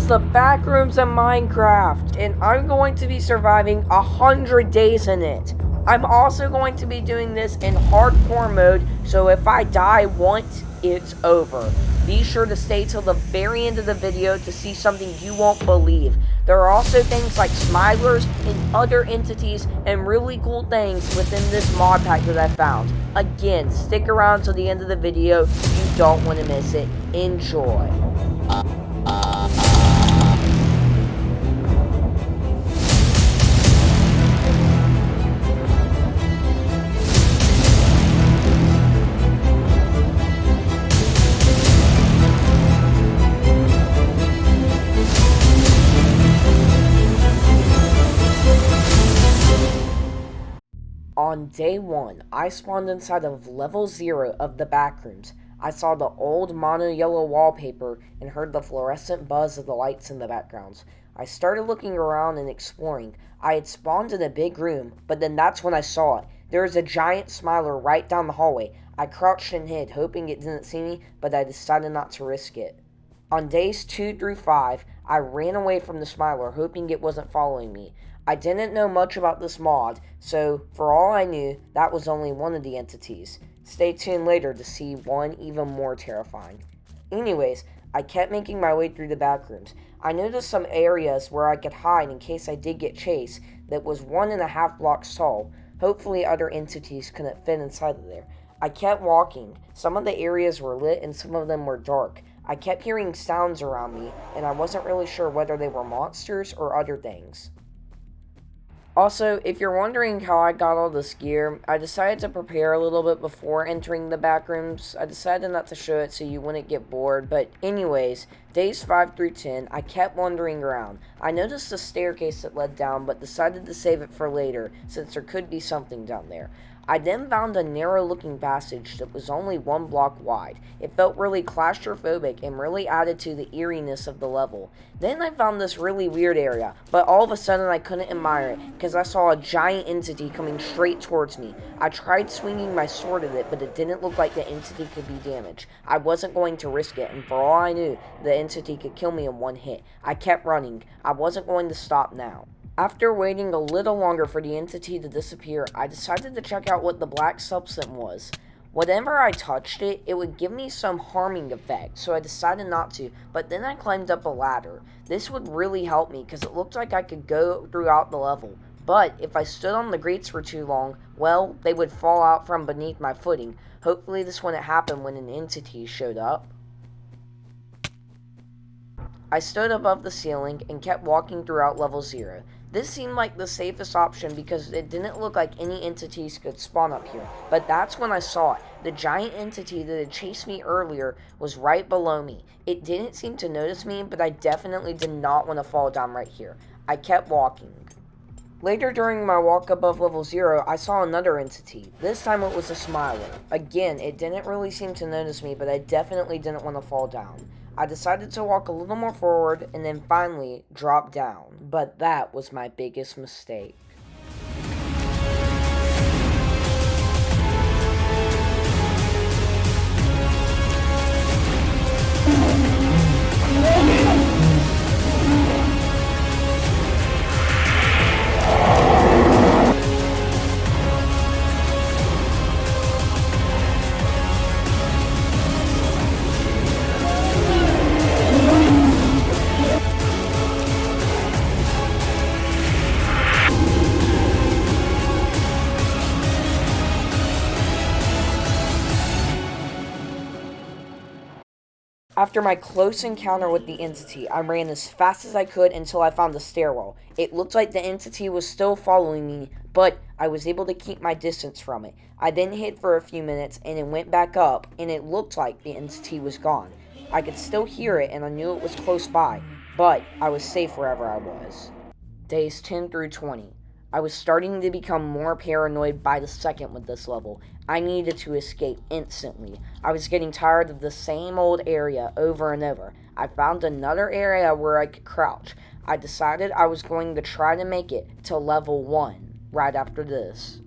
is the Backrooms in Minecraft, and I'm going to be surviving 100 days in it. I'm also going to be doing this in hardcore mode, so if I die once, it's over. Be sure to stay till the very end of the video to see something you won't believe. There are also things like smilers and other entities and really cool things within this mod pack that I found. Again, stick around till the end of the video. You don't want to miss it. Enjoy. On day 1, I spawned inside of level 0 of the Backrooms. I saw the old mono yellow wallpaper and heard the fluorescent buzz of the lights in the backgrounds. I started looking around and exploring. I had spawned in a big room, but then that's when I saw it. There was a giant smiler right down the hallway. I crouched and hid, hoping it didn't see me, but I decided not to risk it. On days 2 through 5, I ran away from the smiler, hoping it wasn't following me. I didn't know much about this mod, so for all I knew, that was only one of the entities. Stay tuned later to see one even more terrifying. Anyways, I kept making my way through the backrooms. I noticed some areas where I could hide in case I did get chased that was 1.5 blocks tall. Hopefully other entities couldn't fit inside of there. I kept walking. Some of the areas were lit and some of them were dark. I kept hearing sounds around me, and I wasn't really sure whether they were monsters or other things. Also, if you're wondering how I got all this gear, I decided to prepare a little bit before entering the backrooms. I decided not to show it so you wouldn't get bored, but anyways, days 5 through 10, I kept wandering around. I noticed a staircase that led down, but decided to save it for later, since there could be something down there. I then found a narrow-looking passage that was only 1 block wide. It felt really claustrophobic and really added to the eeriness of the level. Then I found this really weird area, but all of a sudden I couldn't admire it because I saw a giant entity coming straight towards me. I tried swinging my sword at it, but it didn't look like the entity could be damaged. I wasn't going to risk it, and for all I knew, the entity could kill me in one hit. I kept running. I wasn't going to stop now. After waiting a little longer for the entity to disappear, I decided to check out what the black substance was. Whenever I touched it, it would give me some harming effect, so I decided not to, but then I climbed up a ladder. This would really help me because it looked like I could go throughout the level. But if I stood on the grates for too long, well, they would fall out from beneath my footing. Hopefully this wouldn't happen when an entity showed up. I stood above the ceiling and kept walking throughout level 0. This seemed like the safest option because it didn't look like any entities could spawn up here. But that's when I saw it. The giant entity that had chased me earlier was right below me. It didn't seem to notice me, but I definitely did not want to fall down right here. I kept walking. Later during my walk above level 0, I saw another entity. This time it was a smiler. Again, it didn't really seem to notice me, but I definitely didn't want to fall down. I decided to walk a little more forward and then finally drop down. But that was my biggest mistake. After my close encounter with the entity, I ran as fast as I could until I found the stairwell. It looked like the entity was still following me, but I was able to keep my distance from it. I then hid for a few minutes and then went back up, and it looked like the entity was gone. I could still hear it and I knew it was close by, but I was safe wherever I was. Days 10 through 20. I was starting to become more paranoid by the second with this level. I needed to escape instantly. I was getting tired of the same old area over and over. I found another area where I could crouch. I decided I was going to try to make it to level 1 right after this.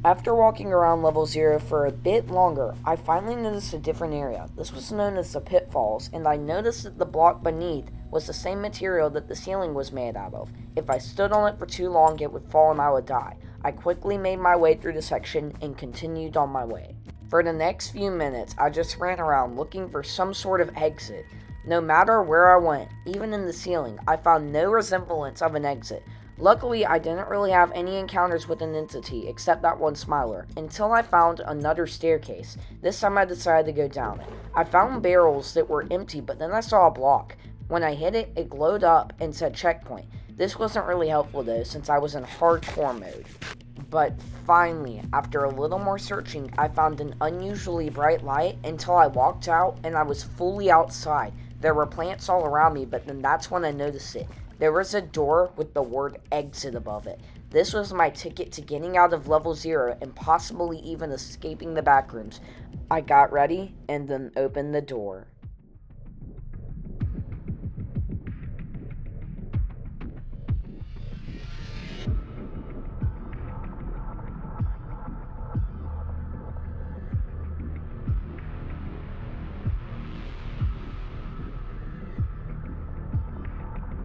After walking around level 0 for a bit longer, I finally noticed a different area. This was known as the pitfalls, and I noticed that the block beneath was the same material that the ceiling was made out of. If I stood on it for too long, it would fall and I would die. I quickly made my way through the section and continued on my way. For the next few minutes, I just ran around looking for some sort of exit. No matter where I went, even in the ceiling, I found no resemblance of an exit. Luckily, I didn't really have any encounters with an entity except that one smiler, until I found another staircase. This time I decided to go down it. I found barrels that were empty, but then I saw a block. When I hit it, it glowed up and said checkpoint. This wasn't really helpful though, since I was in hardcore mode. But finally, after a little more searching, I found an unusually bright light until I walked out and I was fully outside. There were plants all around me, but then that's when I noticed it. There was a door with the word exit above it. This was my ticket to getting out of level 0 and possibly even escaping the backrooms. I got ready and then opened the door.